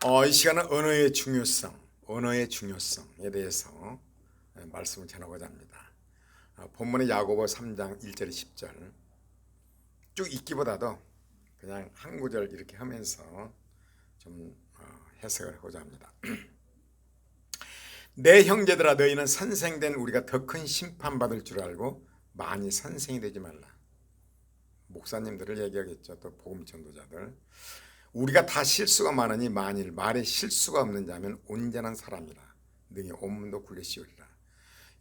이 시간은 언어의 중요성에 대해서 말씀을 전하고자 합니다. 본문의 야고보 3장 1절 10절 쭉 읽기보다도 그냥 한 구절 이렇게 하면서 좀 해석을 하고자 합니다. 내 형제들아, 너희는 선생된 우리가 더 큰 심판받을 줄 알고 많이 선생이 되지 말라. 목사님들을 얘기하겠죠. 또 복음 전도자들. 우리가 다 실수가 많으니 만일 말에 실수가 없는 자면 온전한 사람이라 능히 온문도 굴리시오리라.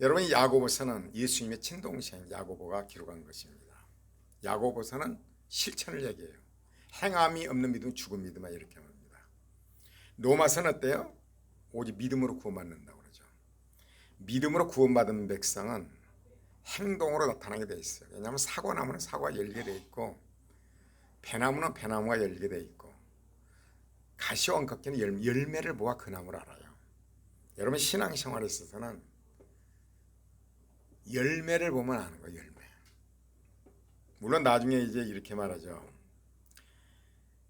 여러분, 야고보서는 예수님의 친동생 야고보가 기록한 것입니다. 야고보서는 실천을 얘기해요. 행함이 없는 믿음은 죽은 믿음이다, 이렇게 합니다. 로마서는 어때요? 오직 믿음으로 구원받는다고 그러죠. 믿음으로 구원받은 백성은 행동으로 나타나게 돼 있어요. 왜냐하면 사과나무는 사과가 열게 돼 있고, 배나무는 배나무가 열게 돼 있고, 가시원각기는 열매를 보아 그 나무를 알아요. 여러분, 신앙생활에 있어서는 열매를 보면 아는 거예요. 열매. 물론 나중에 이제 이렇게 말하죠.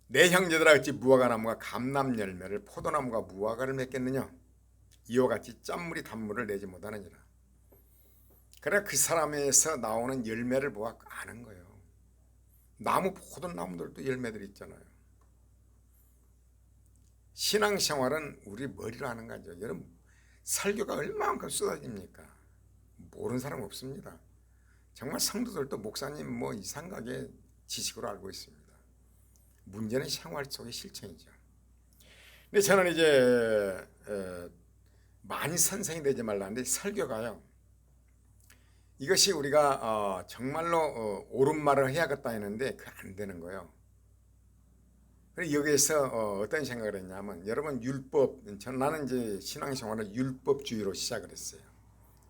내 형제들아, 어찌 무화과 나무가 감람 열매를, 포도나무가 무화과를 맺겠느냐? 이와 같이 짠물이 단물을 내지 못하느니라. 그래, 그 사람에서 나오는 열매를 보아 아는 거예요. 나무, 포도나무들도 열매들이 있잖아요. 신앙생활은 우리 머리로 하는 거죠. 여러분, 설교가 얼마만큼 쏟아집니까? 모르는 사람 없습니다. 정말 성도들도 목사님 뭐 이상하게 지식으로 알고 있습니다. 문제는 생활 속의 실천이죠. 근데 저는 이제 많이 선생이 되지 말라는데, 설교가요, 이것이 우리가 정말로 옳은 말을 해야겠다 했는데 그 안 되는 거예요. 그래서 여기에서 어떤 생각을 했냐면, 여러분, 율법, 나는 이제 신앙생활을 율법주의로 시작을 했어요.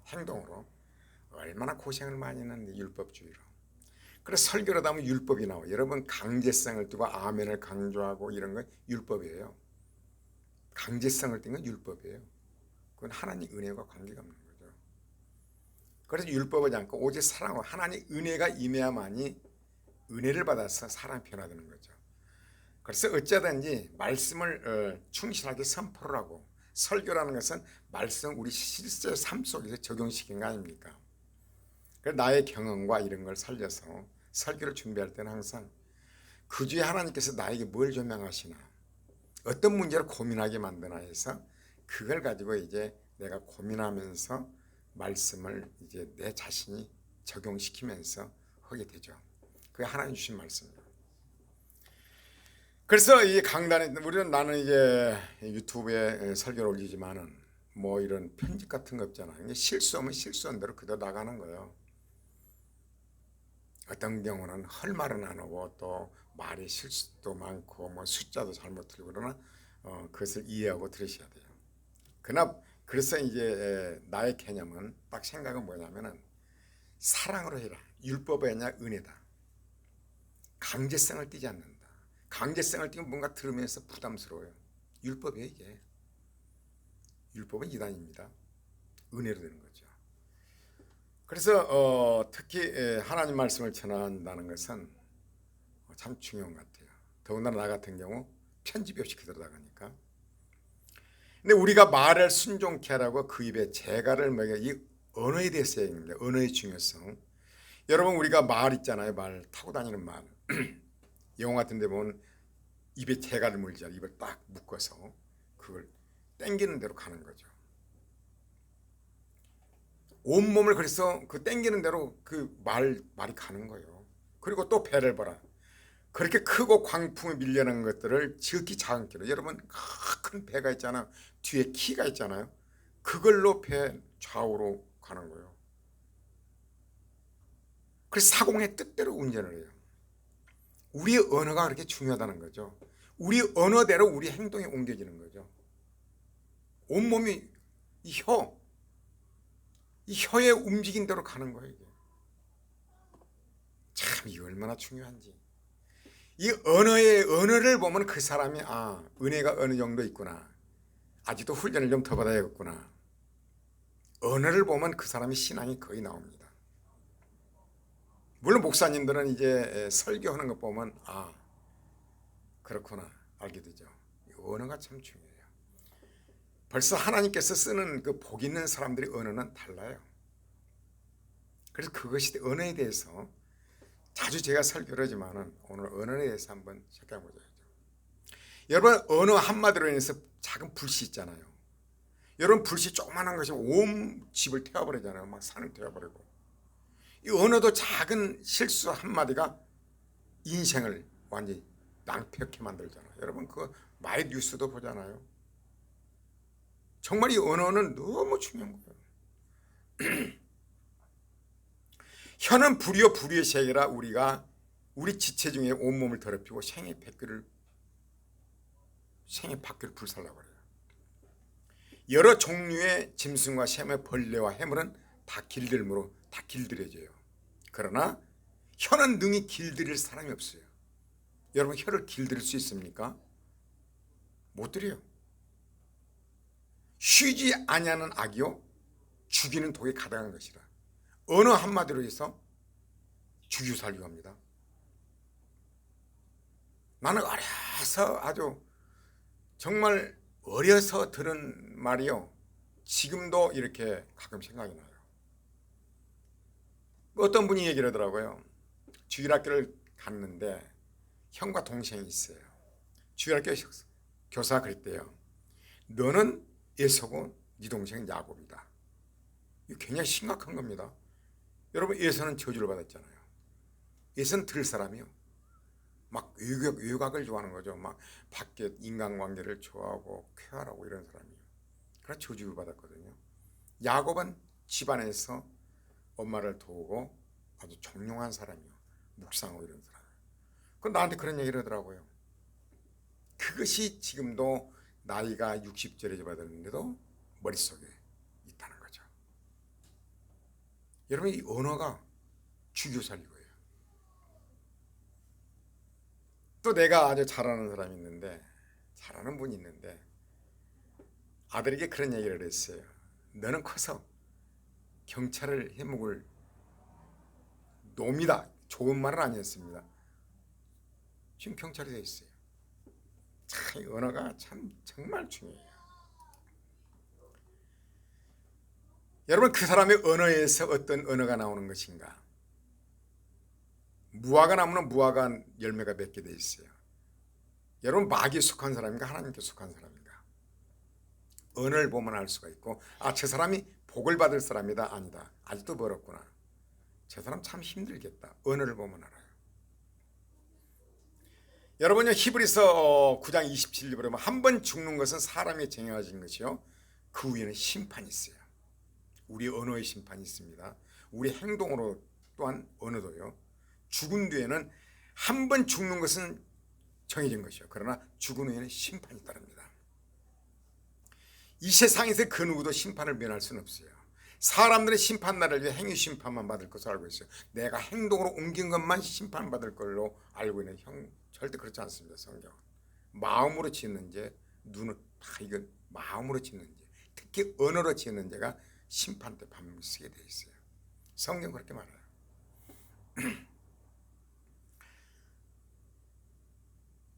행동으로. 얼마나 고생을 많이 했는데, 율법주의로. 그래서 설교를 하면 율법이 나와요. 여러분, 강제성을 띠고 아멘을 강조하고 이런 건 율법이에요. 강제성을 띈 건 율법이에요. 그건 하나님 은혜와 관계가 없는 거죠. 그래서 율법하지 않고 오직 사랑으로 하나님 은혜가 임해야만이 은혜를 받아서 사람이 변화되는 거죠. 그래서 어쩌든지 말씀을 충실하게 선포를 하고, 설교라는 것은 말씀 우리 실제 삶 속에서 적용시킨 거 아닙니까? 그래서 나의 경험과 이런 걸 살려서 설교를 준비할 때는 항상 그 주에 하나님께서 나에게 뭘 조명하시나, 어떤 문제를 고민하게 만드나 해서 그걸 가지고 이제 내가 고민하면서 말씀을 이제 내 자신이 적용시키면서 하게 되죠. 그게 하나님 주신 말씀입니다. 그래서 이 강단에 나는 이제 유튜브에 설교를 올리지만은 뭐 이런 편집 같은 거 없잖아요. 실수하면 실수한 대로 그대로 나가는 거예요. 어떤 경우는 할 말은 안 하고 또 말이 실수도 많고 뭐 숫자도 잘못 틀리고, 그러나 그것을 이해하고 들으셔야 돼요. 그래서 이제 나의 개념은 딱 생각은 뭐냐면은 사랑으로 해라. 율법이 아니라 은혜다. 강제성을 띠지 않는다. 강제성을 띠면 뭔가 들으면서 부담스러워요. 율법이에요, 이게. 율법은 이단입니다. 은혜로 되는 거죠. 그래서 특히 하나님 말씀을 전한다는 것은 참 중요한 것 같아요. 더군다나 나 같은 경우 편집이 없이 그대로 나가니까. 근데 우리가 말을 순종케 하라고 그 입에 재갈을 먹여, 이 언어에 대해서 얘기합니다. 언어의 중요성. 여러분, 우리가 말 있잖아요. 말 타고 다니는 말. 영화 같은 데 보면 입에 재갈을 물잖아요. 입을 딱 묶어서 그걸 땡기는 대로 가는 거죠. 온몸을 그래서 그 땡기는 대로 그 말이 가는 거예요. 그리고 또 배를 봐라. 그렇게 크고 광풍에 밀려난 것들을 지극히 작은 키로, 여러분, 큰 배가 있잖아요. 뒤에 키가 있잖아요. 그걸로 배 좌우로 가는 거예요. 그래서 사공의 뜻대로 운전을 해요. 우리의 언어가 그렇게 중요하다는 거죠. 우리 언어대로 우리 행동이 옮겨지는 거죠. 온몸이 이 혀의 움직인 대로 가는 거예요. 이게. 참, 이게 얼마나 중요한지. 이 언어를 보면 그 사람이 은혜가 어느 정도 있구나. 아직도 훈련을 좀 더 받아야겠구나. 언어를 보면 그 사람의 신앙이 거의 나옵니다. 물론 목사님들은 이제 설교하는 것 보면 그렇구나 알게 되죠. 그 언어가 참 중요해요. 벌써 하나님께서 쓰는 그 복 있는 사람들의 언어는 달라요. 그래서 그것이 언어에 대해서 자주 제가 설교를 하지만은 오늘 언어에 대해서 한번 생각해보자죠. 여러분, 언어 한마디로 인해서 작은 불씨 있잖아요. 여러분, 불씨 조그만한 것이 온 집을 태워버리잖아요. 막 산을 태워버리고. 이 언어도 작은 실수 한마디가 인생을 완전히 낭패하게 만들잖아요. 여러분, 그 마이 뉴스도 보잖아요. 정말 이 언어는 너무 중요한 거예요. 혀는 불이요 불의의 세계라 우리가 우리 지체 중에 온몸을 더럽히고 생의 바퀴를 불살라 버려요. 여러 종류의 짐승과 샘의 벌레와 해물은 다 길들므로 다 길들여져요. 그러나 혀는 능히 길들일 사람이 없어요. 여러분, 혀를 길들일 수 있습니까? 못 들여요. 쉬지 아니하는 악이요 죽이는 독에 가득한 것이라. 언어 한마디로 해서 죽이고 살기도 합니다. 나는 어려서 아주 정말 어려서 들은 말이요, 지금도 이렇게 가끔 생각이 나요. 어떤 분이 얘기를 하더라고요. 주일학교를 갔는데 형과 동생이 있어요. 주일학교 교사가 그랬대요. 너는 에서고 네 동생은 야곱이다. 이거 굉장히 심각한 겁니다. 여러분, 에서는 저주를 받았잖아요. 에서는 들 사람이요, 막 외곽을 좋아하는 거죠. 막 밖에 인간관계를 좋아하고 쾌활하고 이런 사람이요. 그래서 저주를 받았거든요. 야곱은 집안에서 엄마를 도우고 아주 정용한 사람이요, 묵상하고 이런 사람. 그 나한테 그런 얘기를 하더라고요. 그것이 지금도 나이가 60절에 받았는데도 머릿속에 있다는 거죠. 여러분, 이 언어가 죽여 살리고예요. 또 내가 아주 잘하는 사람이 있는데, 잘하는 분이 있는데 아들에게 그런 얘기를 했어요. 너는 커서 경찰을 해먹을 놈이다. 좋은 말은 아니었습니다. 지금 경찰이 되어 있어요. 참, 이 언어가 참 정말 중요해요. 여러분, 그 사람의 언어에서 어떤 언어가 나오는 것인가? 무화과 나무는 무화과 열매가 맺게 되어 있어요. 여러분, 마귀에 속한 사람인가 하나님께 속한 사람인가? 언어를 보면 알 수가 있고, 아, 저 사람이 복을 받을 사람이다. 아니다. 아직도 멀었구나. 저 사람 참 힘들겠다. 언어를 보면 알아요. 여러분요, 히브리서 9장 27절 보면 한 번 죽는 것은 사람이 정해진 것이요, 그 위에는 심판이 있어요. 우리 언어의 심판이 있습니다. 우리 행동으로 또한 언어도요. 죽은 뒤에는 한 번 죽는 것은 정해진 것이요, 그러나 죽은 후에는 심판이 따릅니다. 이 세상에서 그 누구도 심판을 면할 수는 없어요. 사람들의 심판날을 위해 행위 심판만 받을 것을 알고 있어요. 내가 행동으로 옮긴 것만 심판받을 걸로 알고 있는 절대 그렇지 않습니다. 성경은 마음으로 짓는 죄, 눈을 다 이건 마음으로 짓는 죄, 특히 언어로 짓는 죄가 심판 때 밤을 쓰게 되어 있어요. 성경 그렇게 말해요.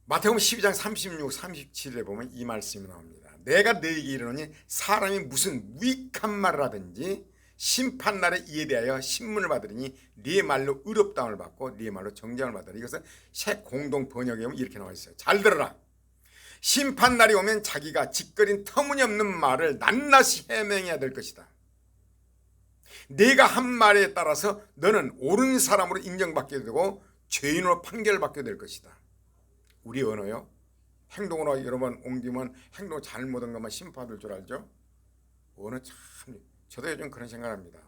마태복음 12장 36, 37에 보면 이 말씀이 나옵니다. 내가 너에게 이르노니 사람이 무슨 무익한 말을 하든지 심판날에 이에 대하여 신문을 받으리니 네 말로 의롭다함을 받고 네 말로 정죄함을 받으리. 이것은 새 공동 번역에 보면 이렇게 나와 있어요. 잘 들어라. 심판날이 오면 자기가 짓거린 터무니없는 말을 낱낱이 해명해야 될 것이다. 네가 한 말에 따라서 너는 옳은 사람으로 인정받게 되고 죄인으로 판결받게 될 것이다. 우리 언어요, 행동으로 여러분 옮기면 행동 잘못한 것만 심판받을 줄 알죠? 언어 참, 저도 요즘 그런 생각합니다.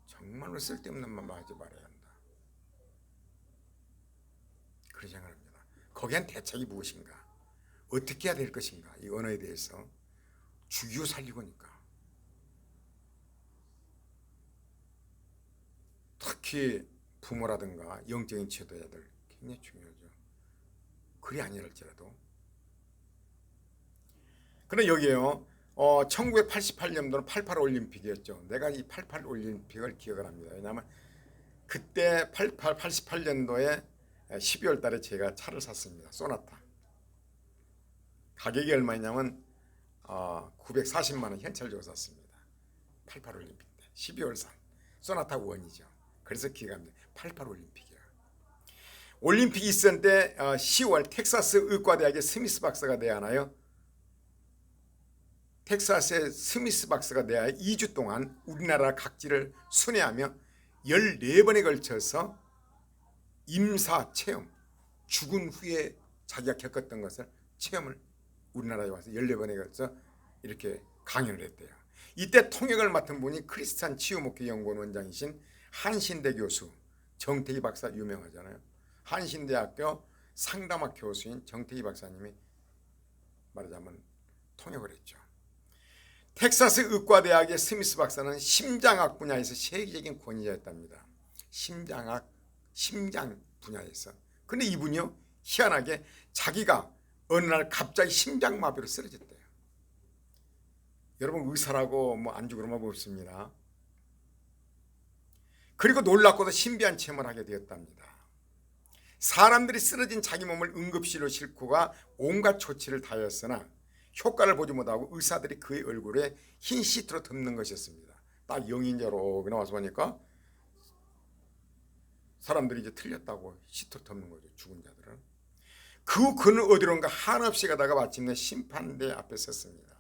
정말로 쓸데없는 말만 하지 말아야 한다. 그런 생각합니다. 거기엔 대책이 무엇인가? 어떻게 해야 될 것인가? 이 언어에 대해서 죽이고 살리고니까. 특히 부모라든가 영적인 지도자들 굉장히 중요하죠. 그리 아니랄지라도. 그런데 여기에요, 1988년도는 88 올림픽이었죠. 내가 이 88 올림픽을 기억을 합니다. 왜냐하면 그때 88년도에 12월 달에 제가 차를 샀습니다. 소나타. 가격이 얼마냐면 940만 원 현찰 주고 샀습니다. 88 올림픽 때 12월산 소나타 원이죠. 그래서 기억합니다. 88 올림픽이야. 올림픽이 있었는데 10월 텍사스 의과대학의 스미스 박사가 대하나요? 텍사스의 스미스 박사가 대하여 2주 동안 우리나라 각지를 순회하며 14번에 걸쳐서 임사 체험, 죽은 후에 자기가 겪었던 것을 체험을 우리나라에 와서 14번에 걸쳐 이렇게 강연을 했대요. 이때 통역을 맡은 분이 크리스찬 치유목회 연구원 원장이신 한신대 교수 정태희 박사 유명하잖아요. 한신대학교 상담학 교수인 정태희 박사님이 말하자면 통역을 했죠. 텍사스 의과대학의 스미스 박사는 심장학 분야에서 세계적인 권위자였답니다. 심장 분야에서. 근데 이분이요 희한하게 자기가 어느 날 갑자기 심장마비로 쓰러졌대요. 여러분 의사라고 뭐 안 죽으면 없습니다. 그리고 놀랍고도 신비한 체험을 하게 되었답니다. 사람들이 쓰러진 자기 몸을 응급실로 싣고 가 온갖 조치를 다하였으나 효과를 보지 못하고 의사들이 그의 얼굴에 흰 시트로 덮는 것이었습니다. 딱 영인자로 나와서 보니까 사람들이 이제 틀렸다고 시트로 덮는 거죠. 죽은 자들은. 그 후 그는 어디론가 한없이 가다가 마침내 심판대 앞에 섰습니다.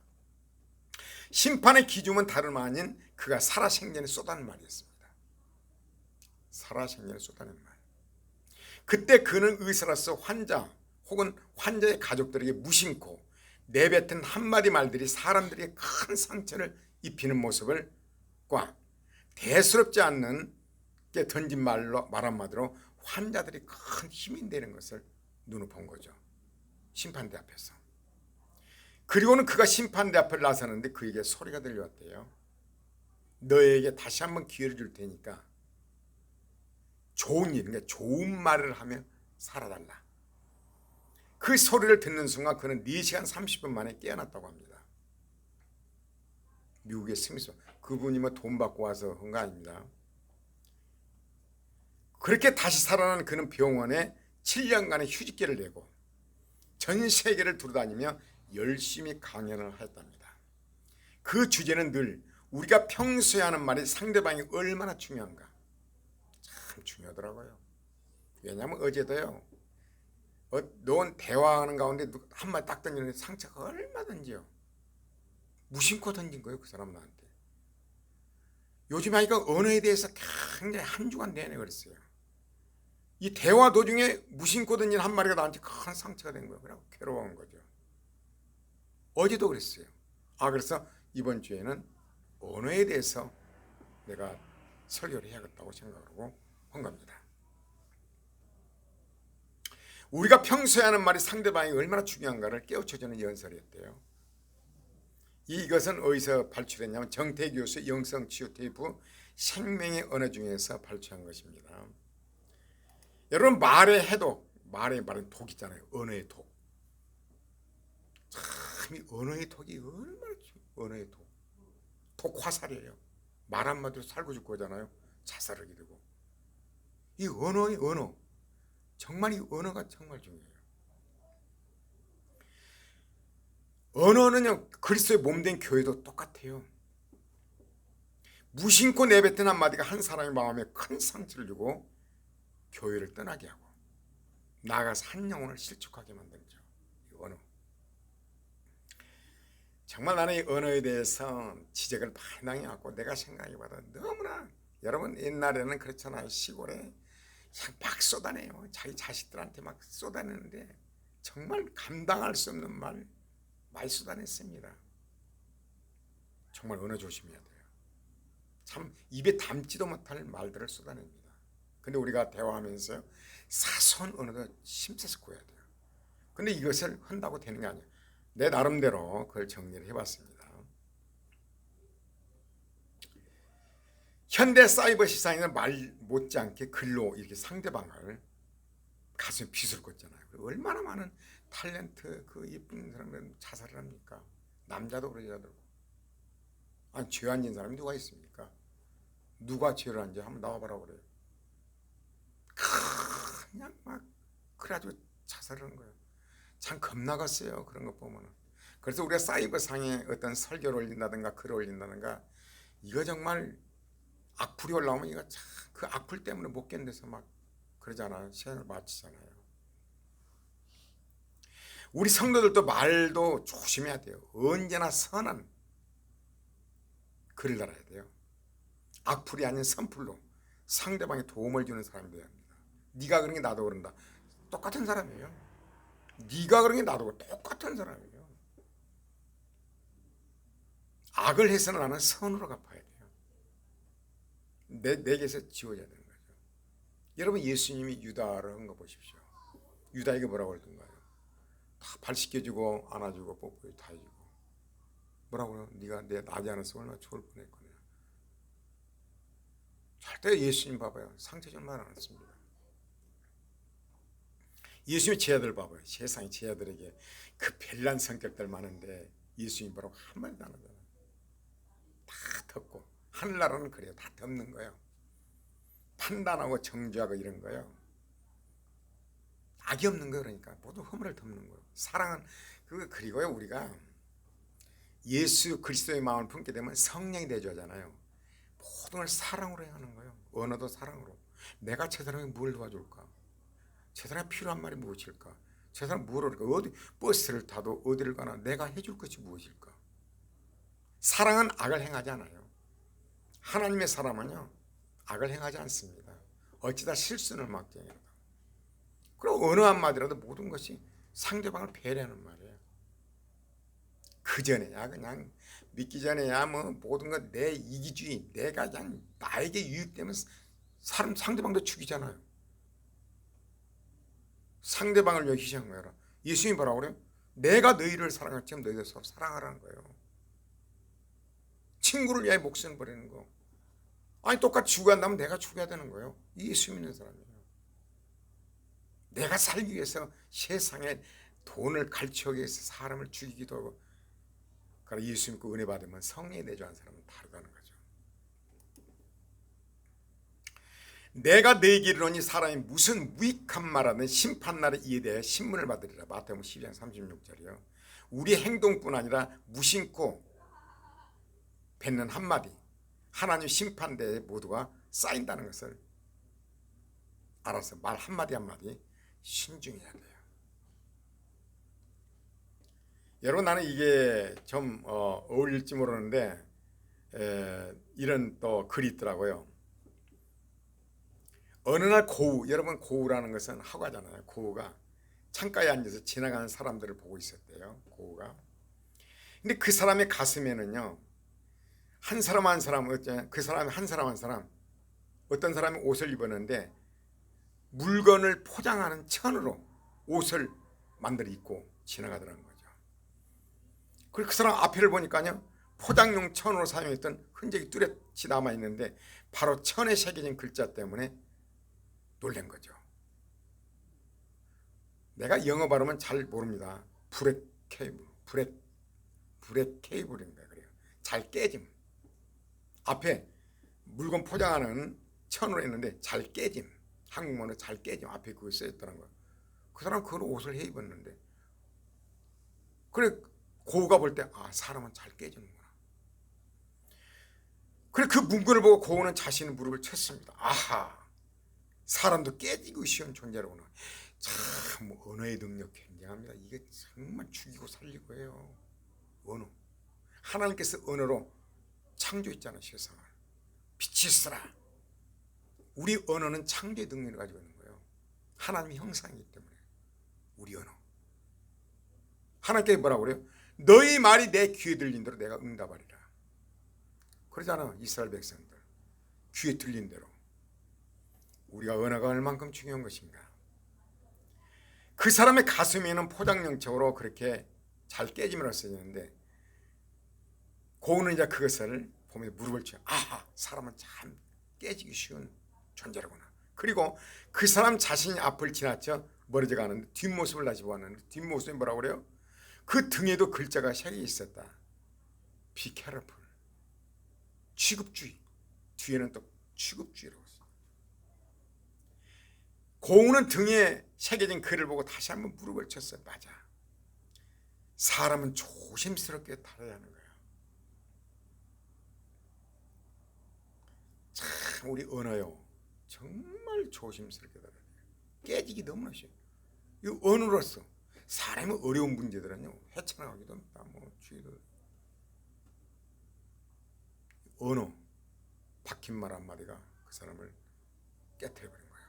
심판의 기준은 다름 아닌 그가 살아생전에 쏟아낸 말이었습니다. 살아생전에 쏟아낸 말. 그때 그는 의사로서 환자 혹은 환자의 가족들에게 무심코 내뱉은 한마디 말들이 사람들에게 큰 상처를 입히는 모습을 과 대수롭지 않는 게 던진 말 한마디로 환자들이 큰 힘이 되는 것을 눈으로 본 거죠. 심판대 앞에서. 그리고는 그가 심판대 앞에 나서는데 그에게 소리가 들려왔대요. 너에게 다시 한번 기회를 줄 테니까 좋은 일, 그러니까 좋은 말을 하며 살아달라. 그 소리를 듣는 순간 그는 4시간 30분 만에 깨어났다고 합니다. 미국의 스미스, 그분이 뭐 돈 받고 와서 한 거 아닙니다. 그렇게 다시 살아난 그는 병원에 7년간의 휴직계를 내고 전 세계를 두루다니며 열심히 강연을 했답니다. 그 주제는 늘 우리가 평소에 하는 말이 상대방이 얼마나 중요한가. 참 중요하더라고요. 왜냐하면 어제도요. 넌 대화하는 가운데 한마디 딱 던지는데 상처가 얼마든지요. 무심코 던진 거예요. 그 사람 나한테. 요즘 아이가 언어에 대해서 굉장히 한 주간 내내 그랬어요. 이 대화 도중에 무심코 던진 한 마리가 나한테 큰 상처가 된 거예요. 그래서 괴로워한 거죠. 어제도 그랬어요. 그래서 이번 주에는 언어에 대해서 내가 설교를 해야겠다고 생각하고 한 겁니다. 우리가 평소에 하는 말이 상대방이 얼마나 중요한가를 깨우쳐주는 연설이었대요. 이것은 어디서 발출했냐면 정태희 교수의 영성치유 테이프 생명의 언어 중에서 발췌한 것입니다. 여러분 말의 해독, 말의 독 있잖아요. 언어의 독. 참 이 언어의 독이 얼마나 언어의 독. 독 화살이에요. 말 한마디로 살고 죽고 하잖아요. 자살하게 되고. 이 언어의 언어. 정말 이 언어가 정말 중요해요. 언어는요 그리스도의 몸된 교회도 똑같아요. 무심코 내뱉은 한마디가 한 사람의 마음에 큰 상처를 주고 교회를 떠나게 하고 나아가서 한 영혼을 실족하게 만들죠. 이 언어. 정말 나는 이 언어에 대해서 지적을 많이 당해왔고 내가 생각해봐도 너무나 여러분 옛날에는 그렇잖아요. 시골에 그냥 막 쏟아내요. 자기 자식들한테 막 쏟아내는데 정말 감당할 수 없는 말 많이 쏟아냈습니다. 정말 언어 조심해야 돼요. 참 입에 담지도 못할 말들을 쏟아냅니다. 근데 우리가 대화하면서요 사소한 언어도 심세서 구해야 돼요. 근데 이것을 한다고 되는 게 아니에요. 내 나름대로 그걸 정리를 해봤습니다. 현대 사이버 시장에는 말 못지않게 글로 이렇게 상대방을 가슴에 빗을 꽂잖아요. 얼마나 많은 탤런트 그 예쁜 사람들은 자살을 합니까? 남자도 그러지 여자도. 아니 죄 안 진 사람이 누가 있습니까? 누가 죄를 안 져? 한번 나와봐라 그래요. 그냥 막 그래가지고 자살을 하는 거예요. 참 겁나갔어요. 그런 거 보면은. 그래서 우리가 사이버상에 어떤 설교를 올린다든가 글을 올린다든가 이거 정말 악플이 올라오면 이거 참 그 악플 때문에 못 견뎌서 막 그러잖아요. 시간을 마치잖아요. 우리 성도들도 말도 조심해야 돼요. 언제나 선한 글을 달아야 돼요. 악플이 아닌 선플로 상대방에 도움을 주는 사람이 되어야 합니다. 네가 그런 게 나도 그런다. 똑같은 사람이에요. 네가 그런 게 나도 똑같은 사람이에요. 악을 해서는 나는 선으로 갚아야 돼요. 내게서 지워져야 되는 거죠. 여러분 예수님이 유다를 한 거 보십시오. 유다에게 뭐라고 그러던가요? 다 발 씻겨주고 안아주고 뽀뽀해 다 해주고 뭐라고 그래요? 네가 내 나지 않았으면 얼마나 좋을 뻔했거냐. 절대 예수님 봐봐요. 상처 좀 말 안 했습니다. 예수님의 제자들 봐봐요. 세상의 제자들에게 그 별난 성격들 많은데 예수님 뭐라고 한마디도 안 하잖아요. 다 덮고 하늘나라는 그래요. 다 덮는 거예요. 판단하고 정죄하고 이런 거예요. 악이 없는 거 그러니까 모든 허물을 덮는 거예요. 사랑은 그리고요 우리가 예수 그리스도의 마음을 품게 되면 성령이 내주하잖아요. 모든 걸 사랑으로 해야 하는 거예요. 언어도 사랑으로. 내가 저 사람에게 뭘 도와줄까? 저 사람이 필요한 말이 무엇일까? 저 사람 뭘 할까? 어디 버스를 타도 어디를 가나 내가 해줄 것이 무엇일까? 사랑은 악을 행하지 않아요. 하나님의 사람은요 악을 행하지 않습니다. 어찌다 실수는 막쟁이라도. 그리고 어느 한마디라도 모든 것이 상대방을 배려하는 말이에요. 그 전에야 그냥 믿기 전에야 뭐 모든 것 내 이기주의, 내가 그냥 나에게 유익되면 상대방도 죽이잖아요. 상대방을 위해 희생하라. 예수님이 뭐라고 그래요? 내가 너희를 사랑했지만 너희도 서로 사랑하라는 거예요. 친구를 위해 목숨을 버리는 거. 아니 똑같이 죽어야 한다면 내가 죽어야 되는 거예요. 예수 믿는 사람이에요. 내가 살기 위해서 세상에 돈을 갈취하기 위해서 사람을 죽이기도 하고. 그러나 예수 믿고 은혜 받으면 성령이 내주한 사람은 다르다는 거죠. 내가 너희에게 이르노니 사람이 무슨 무익한 말하든 심판날에 이에 대해 신문을 받으리라. 마태복음 12장 36절이요. 우리의 행동뿐 아니라 무심코 뱉는 한마디 하나님 심판대에 모두가 쌓인다는 것을 알아서 말 한마디 한마디 신중해야 돼요. 여러분 나는 이게 좀 어울릴지 모르는데 이런 또 글이 있더라고요. 어느 날 고우, 여러분 고우라는 것은 하가잖아요. 고우가 창가에 앉아서 지나가는 사람들을 보고 있었대요. 고우가. 근데 그 사람의 가슴에는요. 한 사람 한 사람, 그 사람이 한 사람 한 사람 어떤 사람이 옷을 입었는데 물건을 포장하는 천으로 옷을 만들어 입고 지나가더라는 거죠. 그리고 그 사람 앞에를 보니까요. 포장용 천으로 사용했던 흔적이 뚜렷이 남아있는데 바로 천에 새겨진 글자 때문에 놀란 거죠. 내가 영어 발음은 잘 모릅니다. 브렉 케이블, 브렉 케이블인가 그래요. 잘 깨짐. 앞에 물건 포장하는 천으로 했는데 잘 깨짐. 한국말로 잘 깨짐. 앞에 그거 써있더란 거예요. 그 사람 그걸 옷을 해 입었는데 그래 고우가 볼 때 아 사람은 잘 깨지는구나. 그래 그 문구를 보고 고우는 자신의 무릎을 쳤습니다. 아하 사람도 깨지기 쉬운 존재로구나. 참 언어의 능력 굉장합니다. 이게 정말 죽이고 살리고 해요. 언어. 하나님께서 언어로 창조했잖아요. 세상을. 빛이 있어라. 우리 언어는 창조의 능력을 가지고 있는 거예요. 하나님의 형상이기 때문에. 우리 언어. 하나님께서 뭐라고 그래요? 너희 말이 내 귀에 들린 대로 내가 응답하리라. 그러잖아 이스라엘 백성들. 귀에 들린 대로. 우리가 언어가 얼만큼 중요한 것인가. 그 사람의 가슴에는 포장용책으로 그렇게 잘 깨짐으로 쓰였는데 고우는 이제 그것을 보면서 무릎을 쳐. 아하 사람은 참 깨지기 쉬운 존재라구나. 그리고 그 사람 자신이 앞을 지나쳐 멀어져 가는데 뒷모습을 다시 보았는데 뒷모습이 뭐라고 그래요? 그 등에도 글자가 새겨 있었다. Be careful. 취급주의. 뒤에는 또 취급주의라고 했어요. 고우는 등에 새겨진 글을 보고 다시 한번 무릎을 쳤어요. 맞아. 사람은 조심스럽게 다뤄야 하는 거예요. 참 우리 언어요. 정말 조심스럽게 다뤄야 돼요. 깨지기 너무나 쉬워요. 이 언어로서 사람의 어려운 문제들은요 헤쳐나가기도 합니다. 뭐 주의를 언어 박힌 말 한마디가 그 사람을 깨트려버린 거예요.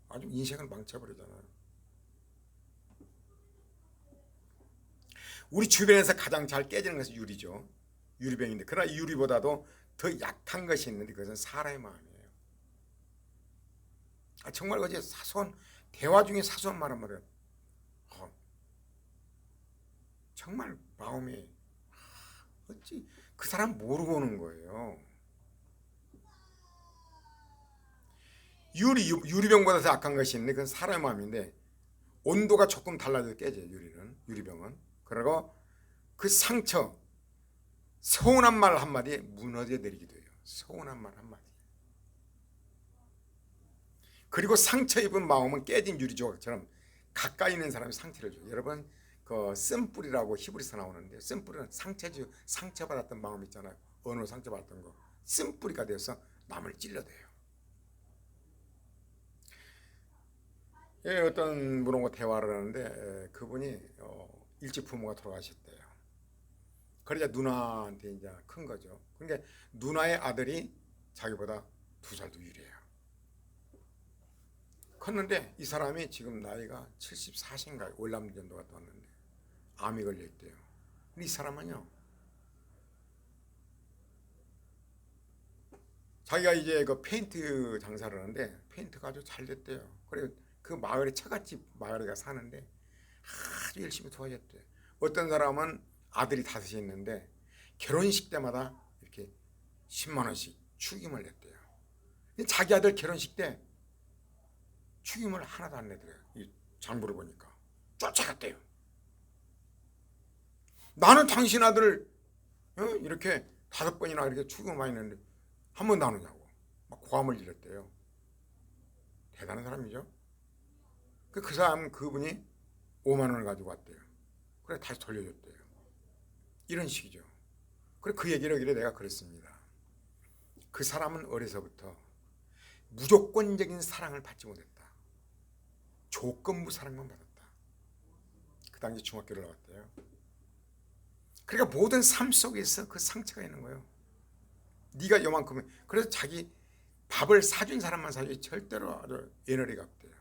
아주 인생을 망쳐버리잖아요. 우리 주변에서 가장 잘 깨지는 것은 유리죠. 유리병인데 그러나 유리보다도 더 약한 것이 있는데 그것은 사람의 마음이에요. 정말 어제 사소한 대화 중에 사소한 말 한마디 정말 마음이 어찌 그 사람 모르고 오는 거예요. 유리병보다 더 악한 것이 있는데 그건 사람의 마음인데 온도가 조금 달라져도 깨져요. 유리병은. 그리고 그 상처 서운한 말 한마디에 무너져 내리기도 해요. 서운한 말 한마디. 그리고 상처 입은 마음은 깨진 유리조각처럼 가까이 있는 사람이 상처를 줘요. 여러분 그 쓴뿌리라고 히브리서 나오는데 쓴뿌리는 상처받았던 마음 있잖아요. 어느 상처받았던 거 쓴뿌리가 되어서 남을 찔러대요. 예, 어떤 분하고 대화를 하는데 그분이 일찍 부모가 돌아가셨대요. 그러자 누나한테 이제 큰 거죠. 그러니까 누나의 아들이 자기보다 2살도 유리해요. 컸는데 이 사람이 지금 나이가 74세인가요? 월남전도 갔다 왔는데 암이 걸려있대요. 근데 이 사람은요 자기가 이제 그 페인트 장사를 하는데 페인트가 아주 잘 됐대요. 그래 그 마을에 처갓집 마을에 사는데 아주 열심히 도와줬대요. 어떤 사람은 아들이 5이 있는데 결혼식 때마다 이렇게 10만 원씩 축의금을 냈대요. 자기 아들 결혼식 때 축의금을 하나도 안 내더래요. 이 장부를 보니까 쫓아갔대요. 나는 당신 아들을 이렇게 5번이나 이렇게 축의금 많이 냈는데 한 번 나누냐고 막 고함을 지렸대요. 대단한 사람이죠. 그 사람 그분이 5만 원을 가지고 왔대요. 그래 다시 돌려줬대요. 이런 식이죠. 그래 그 얘기를 하길래 내가 그랬습니다. 그 사람은 어려서부터 무조건적인 사랑을 받지 못했다. 조건부 사랑만 받았다. 그 당시 중학교를 나왔대요. 그러니까 모든 삶 속에서 그 상처가 있는 거예요. 네가 요만큼은 그래서 자기 밥을 사준 사람만 사주지 절대로 아주 에너지가 없대요.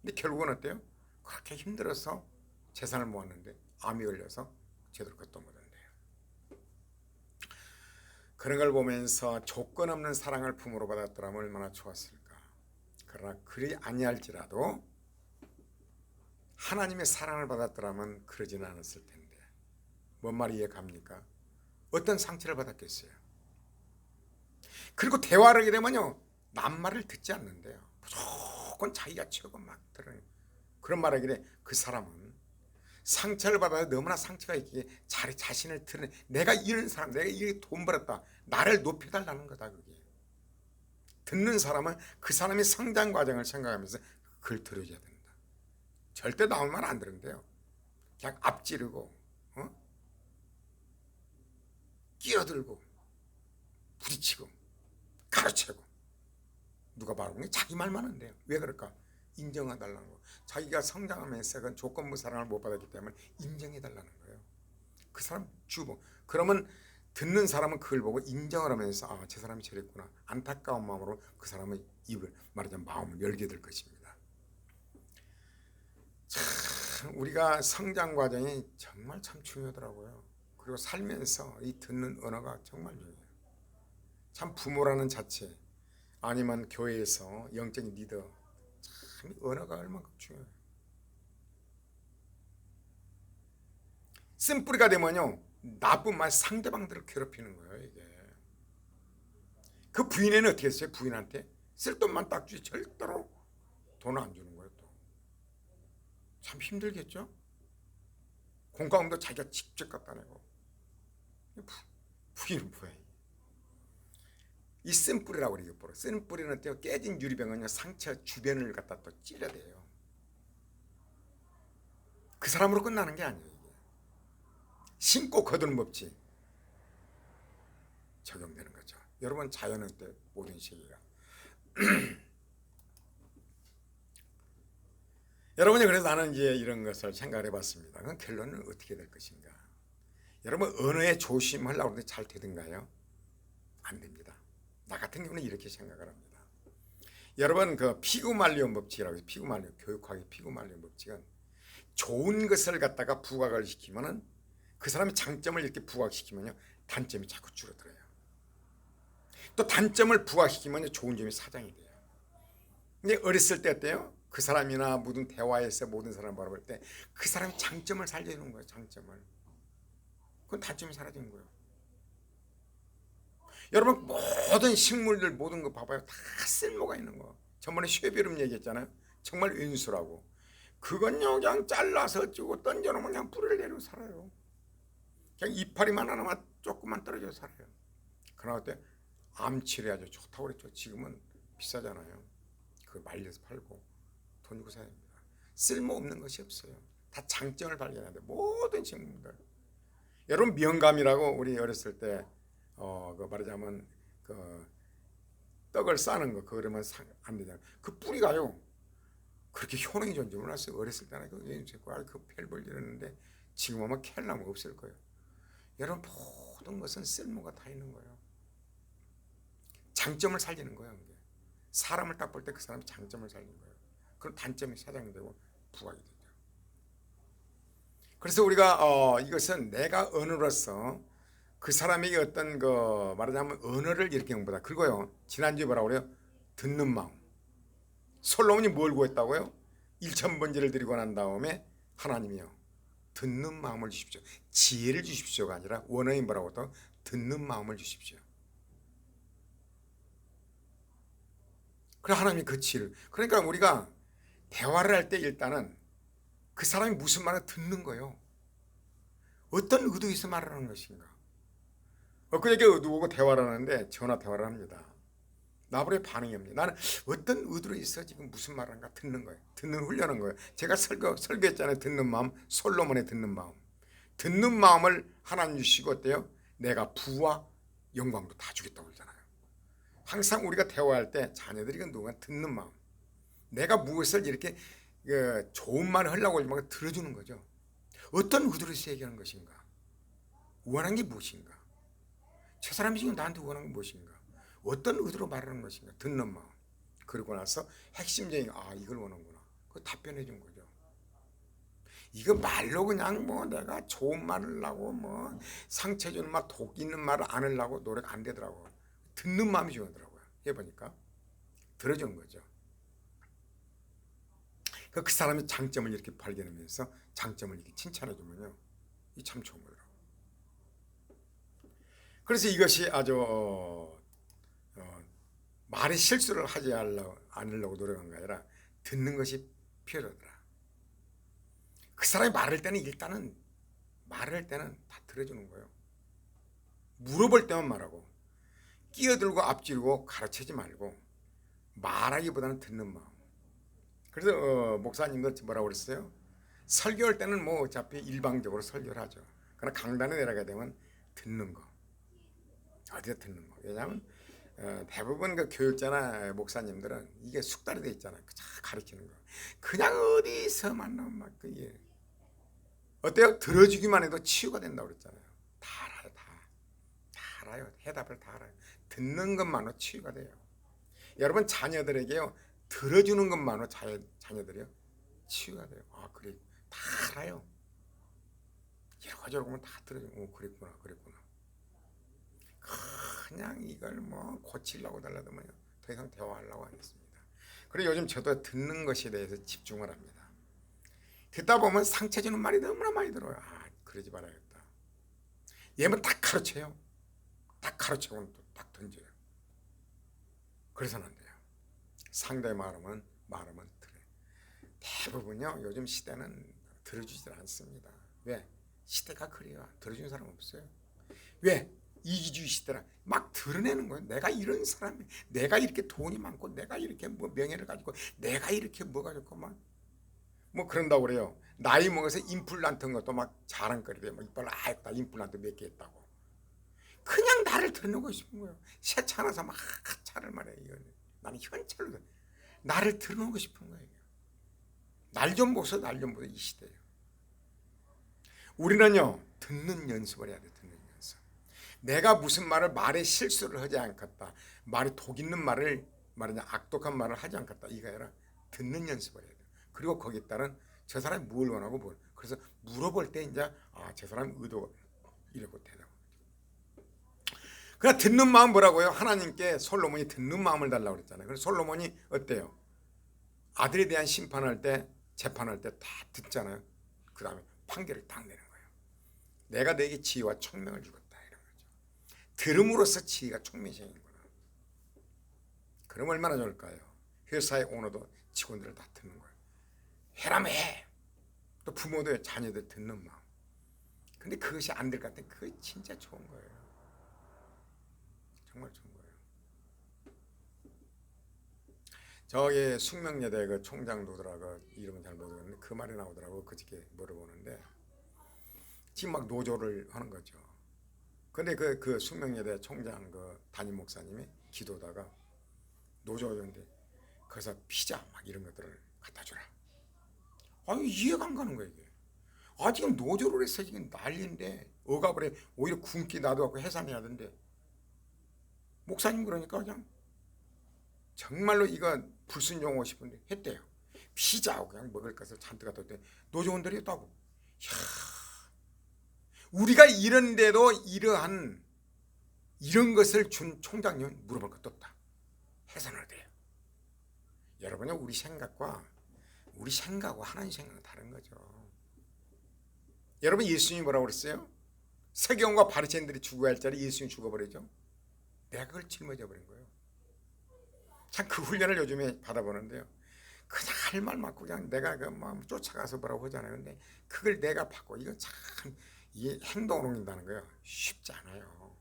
근데 결국은 어때요? 그렇게 힘들어서 재산을 모았는데 암이 걸려서 제대로 것도 못한대요. 그런 걸 보면서 조건 없는 사랑을 품으로 받았더라면 얼마나 좋았을까. 그러나 그리 아니할지라도 하나님의 사랑을 받았더라면 그러지는 않았을 텐데. 뭔 말이 이해갑니까? 어떤 상처를 받았겠어요. 그리고 대화를 하게 되면요 남 말을 듣지 않는데요. 무조건 자기가 최고 막 들어요. 그런 말 하길래 그 사람은 상처를 받아서 너무나 상처가 있기에 자신을 드러내 내가 이런 사람 내가 이렇게 돈 벌었다 나를 높여달라는 거다. 그게 듣는 사람은 그 사람의 성장 과정을 생각하면서 그걸 들어줘야 된다. 절대 남의 말 안 들은데요 그냥 앞지르고 끼어들고 부딪히고 가르치고 누가 바라보는 게 자기 말만 한대요. 왜 그럴까? 인정해달라는 거. 자기가 성장하면서 그건 조건부 사랑을 못 받았기 때문에 인정해달라는 거예요. 그 사람 주고 그러면 듣는 사람은 그걸 보고 인정을 하면서 아, 저 사람이 저랬구나 안타까운 마음으로 그 사람의 입을 말하자면 마음을 열게 될 것입니다. 참 우리가 성장 과정이 정말 참 중요하더라고요. 그리고 살면서 이 듣는 언어가 정말 중요해요. 참 부모라는 자체 아니면 교회에서 영적인 리더 참 언어가 얼마나 중요해요. 쓴뿌리가 되면요 나쁜 말 상대방들을 괴롭히는 거예요. 이게 그 부인에는 어떻게 했어요? 부인한테 쓸 돈만 딱 주지 절대로 돈 안 주는 거예요. 또 참 힘들겠죠. 공과금도 자기가 직접 갖다 내고 부인은 뭐야. 이 쓴뿌리라고 그래요. 쓴뿌리는 어때요? 깨진 유리병은요 상처 주변을 갖다 또 찔러대요. 그 사람으로 끝나는 게 아니에요. 이게. 심고 거두는 법칙 적용되는 거죠. 여러분 자연은 때 모든 세계가 여러분이 그래서 나는 이제 이런 것을 생각해 봤습니다. 그 결론은 어떻게 될 것인가? 여러분 언어에 조심하려고 하는데 잘 되든가요? 안 됩니다. 나 같은 경우는 이렇게 생각을 합니다. 여러분 그 피그말리온 법칙이라고 해서 피그말리온 교육학의 피그말리온 법칙은 좋은 것을 갖다가 부각을 시키면은 그 사람의 장점을 이렇게 부각시키면요 단점이 자꾸 줄어들어요. 또 단점을 부각시키면 좋은 점이 사장이 돼요. 근데 어렸을 때 어때요? 그 사람이나 모든 대화에서 모든 사람을 바라볼 때 그 사람의 장점을 살려주는 거예요. 장점을. 그건 단점이 사라지는 거예요. 여러분 모든 식물들 모든 거 봐봐요. 다 쓸모가 있는 거. 저번에 쉐비름 얘기했잖아요. 정말 은수라고. 그건요 그냥 잘라서 주고 던져놓으면 그냥 뿌리를 내리고 살아요. 그냥 이파리만 하나만 조금만 떨어져 살아요. 그러나 그때 암치료 아주 좋다고 그랬죠. 지금은 비싸잖아요. 그걸 말려서 팔고 돈 주고 사야 됩니다. 쓸모없는 것이 없어요. 다 장점을 발견해야 돼. 모든 식물들. 여러분 명감이라고 우리 어렸을 때 그 말하자면 그 떡을 싸는 거 그러면 안 되잖아요. 그 뿌리가요. 그렇게 효능이 좋은 줄 몰랐어요. 어렸을 때는 그 펠벌 이러는데 지금 아마 캘나무 없을 거예요. 여러분 모든 것은 쓸모가 다 있는 거예요. 장점을 살리는 거예요. 사람을 딱 볼 때 그 사람의 장점을 살리는 거예요. 그럼 단점이 사장되고 부각이 되죠. 그래서 우리가 이것은 내가 언어로서 그 사람에게 어떤 그 말하자면 언어를 이렇게 공부다. 그리고요 지난주에 뭐라고 그래요? 듣는 마음. 솔로몬이 뭘 구했다고요? 1000번제를 드리고 난 다음에 하나님이요 듣는 마음을 주십시오. 지혜를 주십시오가 아니라 원어이 뭐라고 했다고? 듣는 마음을 주십시오. 그래 하나님이 그 지혜를 그러니까 우리가 대화를 할 때 일단은 그 사람이 무슨 말을 듣는 거예요. 어떤 의도에서 말하는 것인가. 엊그저께 누구하고 대화를 하는데 전화 대화를 합니다. 나보고 반응이 없네요. 나는 어떤 의도로 있어 지금 무슨 말하는가 듣는 거예요. 듣는 훈련한 거예요. 제가 설교했잖아요. 듣는 마음, 솔로몬의 듣는 마음. 듣는 마음을 하나님 주시고 어때요? 내가 부와 영광도 다 주겠다고 그러잖아요. 항상 우리가 대화할 때 자녀들이 누군가 듣는 마음. 내가 무엇을 이렇게 좋은 말을 하려고 하지만 들어주는 거죠. 어떤 의도로 얘기하는 것인가? 원하는 게 무엇인가? 저 사람이 지금 나한테 원하는 게 무엇인가? 어떤 의도로 말하는 것인가? 듣는 마음. 그러고 나서 핵심적인 이걸 원하는구나. 그거 답변해 준 거죠. 이거 말로 그냥 뭐 내가 좋은 말을 하고 뭐 상처 주는 말, 독 있는 말을 안 하려고 노력 안 되더라고. 듣는 마음이 중요하더라고요. 해보니까 들어주는 거죠. 그 사람의 장점을 이렇게 발견하면서 장점을 이렇게 칭찬해 주면요, 이 참 좋은 거더라고요. 그래서 이것이 아주 말의 실수를 하지 않으려고 노력한 게 아니라 듣는 것이 필요하더라. 그 사람이 말할 때는 일단은 말할 때는 다 들어주는 거예요. 물어볼 때만 말하고 끼어들고 앞지르고 가르치지 말고 말하기보다는 듣는 마음. 그래서 목사님들 뭐라고 그랬어요? 설교할 때는 뭐 어차피 일방적으로 설교를 하죠. 그러나 강단에 내려가게 되면 듣는 거. 어디서 듣는 거. 왜냐하면 대부분 그 교육자나 목사님들은 이게 숙달이 돼 있잖아요. 가르치는 거. 그냥 어디서 만나면 막 그게 어때요? 들어주기만 해도 치유가 된다고 그랬잖아요. 다 알아요. 다 알아요. 해답을 다 알아요. 듣는 것만으로 치유가 돼요. 여러분 자녀들에게요 들어주는 것만으로 자녀들이요 치유가 돼요. 그래 다 알아요. 여러 가지 다 들어주고 그랬구나. 그냥 이걸 뭐 고치려고 달라더만요. 더 이상 대화하려고 안 했습니다. 그리고 요즘 저도 듣는 것에 대해서 집중을 합니다. 듣다 보면 상처 주는 말이 너무나 많이 들어요. 그러지 말아야겠다. 얘만 딱 가르쳐요. 딱 가르쳐면 또 딱 던져요. 그래서는 안 돼요. 상대의 말하면 들어요. 대부분요 요즘 시대는 들어주질 않습니다. 왜? 시대가 그래요. 들어주는 사람 없어요. 왜? 이기주의 시대라 막 드러내는 거예요. 내가 이런 사람이, 내가 이렇게 돈이 많고, 내가 이렇게 뭐 명예를 가지고, 내가 이렇게 뭐가 좋고 막 뭐 그런다고 그래요. 나이 먹어서 임플란트 한 것도 막 자랑거리대. 막 이빨 나 임플란트 몇 개 했다고. 그냥 나를 드러내고 싶은 거예요. 새 차 하나 사면 차를 말해. 나는 현찰로 나를 드러내고 싶은 거예요. 날 좀 보소, 날 좀 보소. 이 시대예요. 우리는요, 듣는 연습을 해야 돼. 듣는 연습. 내가 무슨 말을 말에 실수를 하지 않겠다. 말에 독 있는 말을 말이냐 악독한 말을 하지 않겠다. 이거 아니라 듣는 연습을 해야 돼. 그리고 거기에 따른 저 사람이 뭘 원하고 뭘. 그래서 물어볼 때 이제 저 사람 의도가 이러고 되라고. 그러나 듣는 마음 뭐라고요? 하나님께 솔로몬이 듣는 마음을 달라고 그랬잖아요. 그래서 솔로몬이 어때요? 아들에 대한 심판할 때 재판할 때 다 듣잖아요. 그 다음에 판결을 딱 내는 거예요. 내가 너에게 지혜와 총명을 주겠다 이런 거죠. 들음으로써 지혜가 총명이 생기는구나. 그럼 얼마나 좋을까요? 회사의 오너도 직원들을 다 듣는 거예요. 해라면 해. 또 부모도 자녀들 듣는 마음. 근데 그것이 안 될 것 같으면 그게 진짜 좋은 거예요. 정말 좋은 거예요. 저기 숙명여대 그 총장도더라고 이름은 잘 모르겠는데 그 말이 나오더라고. 그저께 물어보는데 지금 막 노조를 하는 거죠. 근데 그 숙명여대 총장 그 담임 목사님이 기도다가 노조였는데 거기서 피자 막 이런 것들을 갖다 주라. 아니 이해가 안 가는 거예요 이게. 지금 노조를 해서 지금 난리인데 억압을 해. 오히려 굶기 놔둬갖고 해산해야 되는데 목사님 그러니까 그냥 정말로 이거 불순종하고 싶은데 했대요. 피자하고 그냥 먹을 것을 잔뜩 갖다 줬대. 노조원들이 했다고. 이야, 우리가 이런데도 이런 것을 준 총장님은 물어볼 것도 없다. 해산을 돼요. 여러분이 우리 생각과 하나님 생각은 다른 거죠. 여러분 예수님이 뭐라고 그랬어요? 서기관과 바리새인들이 죽어야 할 자리 예수님이 죽어버리죠. 내가 그걸 짊어져 버린 거예요. 참 그 훈련을 요즘에 받아보는데요. 그냥 할 말 맞고 그냥 내가 그 마음 쫓아가서 뭐라고 하잖아요. 근데 그걸 내가 받고 이거 참 이 행동으로 옮긴다는 거예요. 쉽지 않아요.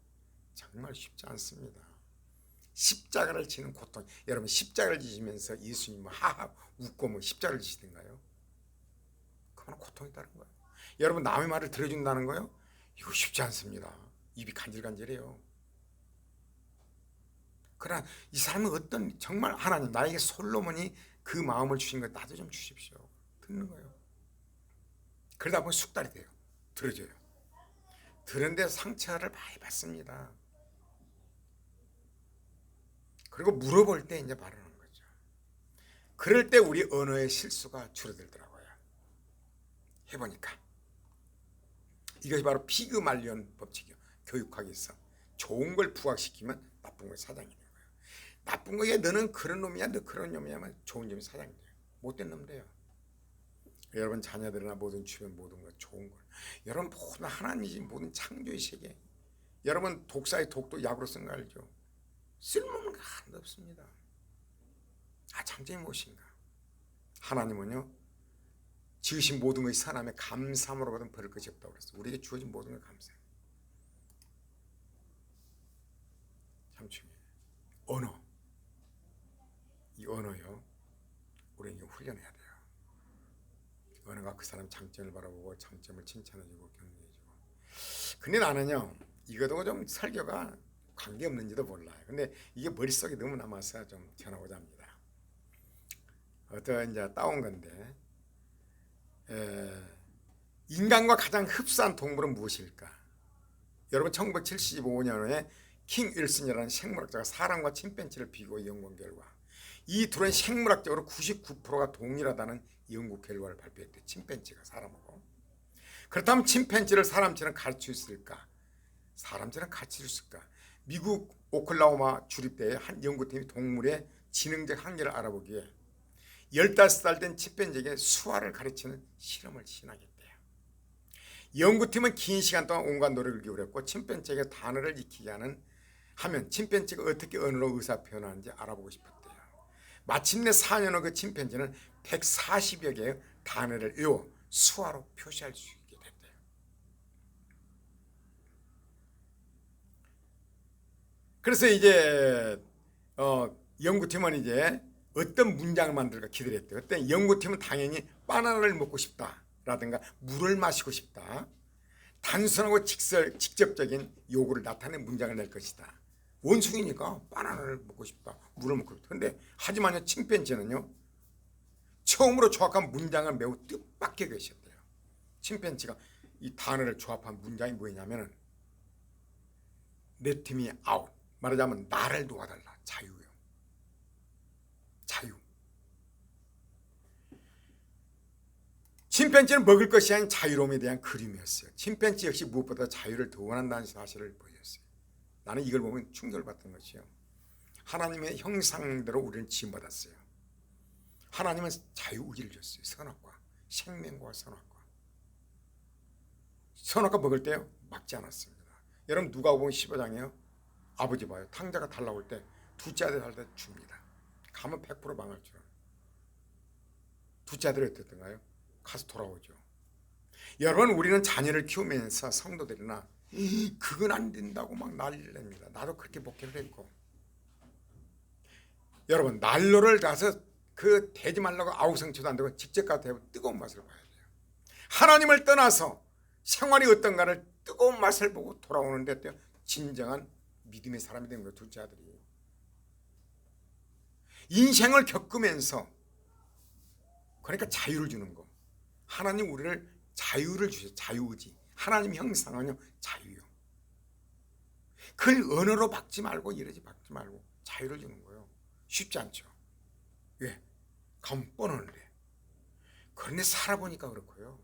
정말 쉽지 않습니다. 십자가를 지는 고통. 여러분 십자가를 지시면서 예수님 하하 웃고 뭐 십자가를 지시던가요? 그건 고통이 다른 거예요. 여러분 남의 말을 들어준다는 거예요? 이거 쉽지 않습니다. 입이 간질간질해요. 그러나 이 사람은 어떤 정말 하나님 나에게 솔로몬이 그 마음을 주신 걸 나도 좀 주십시오. 듣는 거예요. 그러다 보면 숙달이 돼요. 들어줘요. 들은데 상처를 많이 받습니다. 그리고 물어볼 때 이제 말하는 거죠. 그럴 때 우리 언어의 실수가 줄어들더라고요. 해보니까 이것이 바로 피그말리온 법칙이요. 교육학에서 좋은 걸 부각시키면 나쁜 걸 사장이 돼요. 나쁜 거야 너는 그런 놈이야 너 그런 놈이야만 좋은 점이 사장이 돼요. 못된 놈 돼요. 여러분 자녀들이나 모든 주변 모든 것 좋은 걸 여러분 모든 하나님이 모든 창조의 세계 여러분 독사의 독도 약으로 쓴 거 알죠? 쓸모없는 거 하나도 없습니다. 장점이 무엇인가? 하나님은요 지으신 모든 것이 선함에 감사함으로 받은 벌을 것이 없다고 그랬어요. 우리에게 주어진 모든 걸 감사해요. 참 중요해요. 언어 이 언어요 우리에게 훈련해야 돼요. 언어가 그 사람 장점을 바라보고 장점을 칭찬해주고 격려해주고. 근데 나는요 이것도 좀 설교가 관계없는지도 몰라요. 근데 이게 머릿속에 너무 남아서 좀 전하고자 합니다. 어떤 이제 따온 건데 인간과 가장 흡사한 동물은 무엇일까? 여러분 1975년에 킹 윌슨이라는 생물학자가 사람과 침팬지를 비교해 연구한 결과 이 둘은 생물학적으로 99%가 동일하다는 연구 결과를 발표했대요. 침팬지가 사람하고. 그렇다면 침팬지를 사람처럼 가르칠 수 있을까? 사람처럼 가르칠 수 있을까? 미국 오클라호마 주립대의 한 연구팀이 동물의 지능적 한계를 알아보기에 15살 된 침팬지에게 수화를 가르치는 실험을 시행했대요. 연구팀은 긴 시간 동안 온갖 노력을 기울였고 침팬지에게 단어를 익히게 하면 침팬지가 어떻게 언어로 의사 표현하는지 알아보고 싶었대요. 마침내 4년 후 그 침팬지는 140여 개의 단어를 외워 수화로 표시할 수 있게 됐대요. 그래서 이제 연구팀은 이제 어떤 문장을 만들까 기대를 했대요. 그때 연구팀은 당연히 바나나를 먹고 싶다 라든가 물을 마시고 싶다. 단순하고 직접적인 요구를 나타내는 문장을 낼 것이다. 원숭이니까 바나나를 먹고 싶다. 물을 먹고 싶다. 그런데 하지만요, 침팬지는요, 처음으로 조합한 문장을 매우 뜻밖의 것이었대요. 침팬지가 이 단어를 조합한 문장이 뭐냐면은 Let me out. 말하자면 나를 도와달라. 자유요. 자유. 침팬지는 먹을 것이 아닌 자유로움에 대한 그림이었어요. 침팬지 역시 무엇보다 자유를 더 원한다는 사실을 보였어요. 나는 이걸 보면 충격을 받던 것이요. 하나님의 형상대로 우리는 지음받았어요. 하나님은 자유의지를 줬어요. 선악과, 생명과 선악과. 선악과 먹을 때요, 막지 않았습니다. 여러분 누가 보면 15장이에요. 아버지 봐요. 탕자가 달라고 할 때 둘째 아들 할 때 줍니다. 가면 100% 망할 줄 알아요. 둘째 아들이 어땠던가요? 가서 돌아오죠. 여러분 우리는 자녀를 키우면서 성도들이나 그건 안 된다고 막 난리를 냅니다. 나도 그렇게 목회를 했고. 여러분 난로를 가서 그 대지 말라고 아우성치도 안 되고 직접 가서 뜨거운 맛을 봐야 돼요. 하나님을 떠나서 생활이 어떤가를 뜨거운 맛을 보고 돌아오는데 진정한 믿음의 사람이 된 거예요. 둘째 아들이. 인생을 겪으면서 그러니까 자유를 주는 거. 하나님 우리를 자유를 주셔요. 자유의지. 하나님 형상은요, 자유요. 그걸 언어로 박지 말고 이러지 박지 말고 자유를 주는 거예요. 쉽지 않죠. 왜? 가면 뻔하는데. 그런데 살아보니까 그렇고요.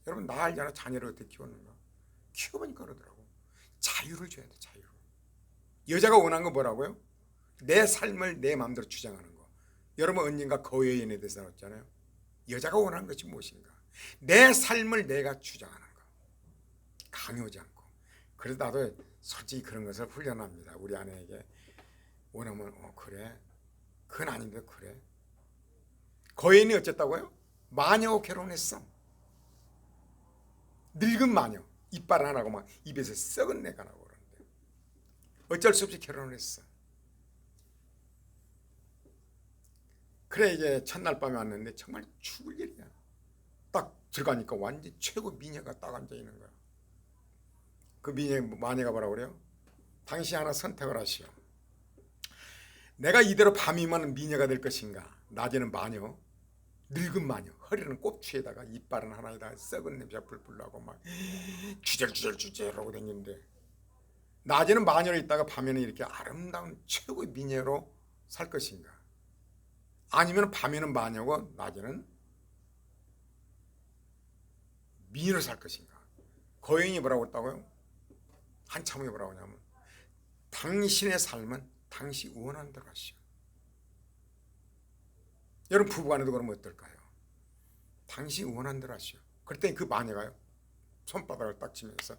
여러분 나 알잖아. 자녀를 어떻게 키웠는가. 키워보니까 그러더라고. 자유를 줘야 돼. 자유. 여자가 원하는 건 뭐라고요? 내 삶을 내 마음대로 주장하는 거. 여러분 언젠가 거여인에 대해서 나왔잖아요. 여자가 원하는 것이 무엇인가? 내 삶을 내가 주장하는 거. 강요하지 않고. 그래서 나도 솔직히 그런 것을 훈련합니다. 우리 아내에게 원하면 그래. 그건 아닌데 그래. 거인이 어쨌다고요? 마녀하고 결혼했어. 늙은 마녀. 이빨 안 하고 막 입에서 썩은 내가 나고 그러는데 어쩔 수 없이 결혼을 했어. 그래 이제 첫날 밤에 왔는데 정말 죽을 일이야. 딱 들어가니까 완전 최고 미녀가 딱 앉아 있는 거야. 그 마녀가 뭐라고 그래요? 당신 하나 선택을 하시오. 내가 이대로 밤이면 미녀가 될 것인가? 낮에는 마녀, 늙은 마녀, 허리는 꼽추에다가 이빨은 하나에다가 썩은 냄새가 불불 나고 막 주절주절 하고 다니는데 낮에는 마녀로 있다가 밤에는 이렇게 아름다운 최고의 미녀로 살 것인가? 아니면 밤에는 마녀고 낮에는 미녀로 살 것인가? 거인이 뭐라고 했다고요? 한참 후에 뭐라고 하냐면 당신의 삶은 당시 원하는 대로 하시오. 여러분 부부간에도 그러면 어떨까요? 당신이 원하는 대로 하시오. 그랬더니 그 마녀가요 손바닥을 딱 치면서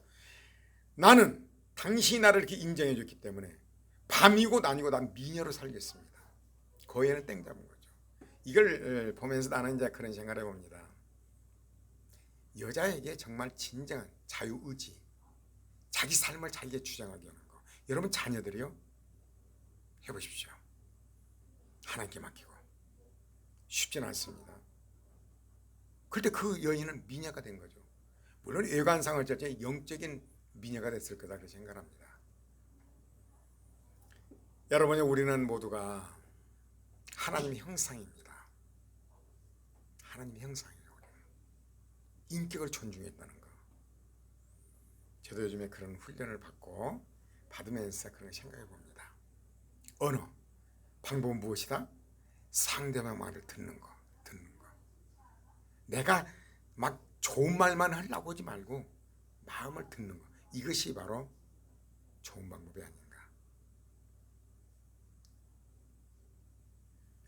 나는 당신이 나를 이렇게 인정해 줬기 때문에 밤이고 낮이고 난 미녀로 살겠습니다. 거인을 땡 잡은 거죠. 이걸 보면서 나는 이제 그런 생각을 해봅니다. 여자에게 정말 진정한 자유의지, 자기 삶을 자기가 주장하게 하는 거. 여러분 자녀들이요 해보십시오. 하나님께 맡기고. 쉽지는 않습니다. 그런데 그 여인은 미녀가 된 거죠. 물론 외관상을 때 영적인 미녀가 됐을 거다 그렇게 생각합니다. 여러분이 우리는 모두가 하나님의 형상입니다. 하나님의 형상이에요. 인격을 존중했다는 거. 저도 요즘에 그런 훈련을 받으면서 그런 생각해 봅니다. 언어, 방법은 무엇이다? 상대방 말을 듣는 거. 내가 막 좋은 말만 하려고 하지 말고 마음을 듣는 거. 이것이 바로 좋은 방법이 아닌가.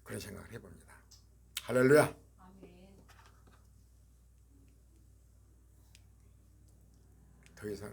그런 생각을 해봅니다. 할렐루야. 더 이상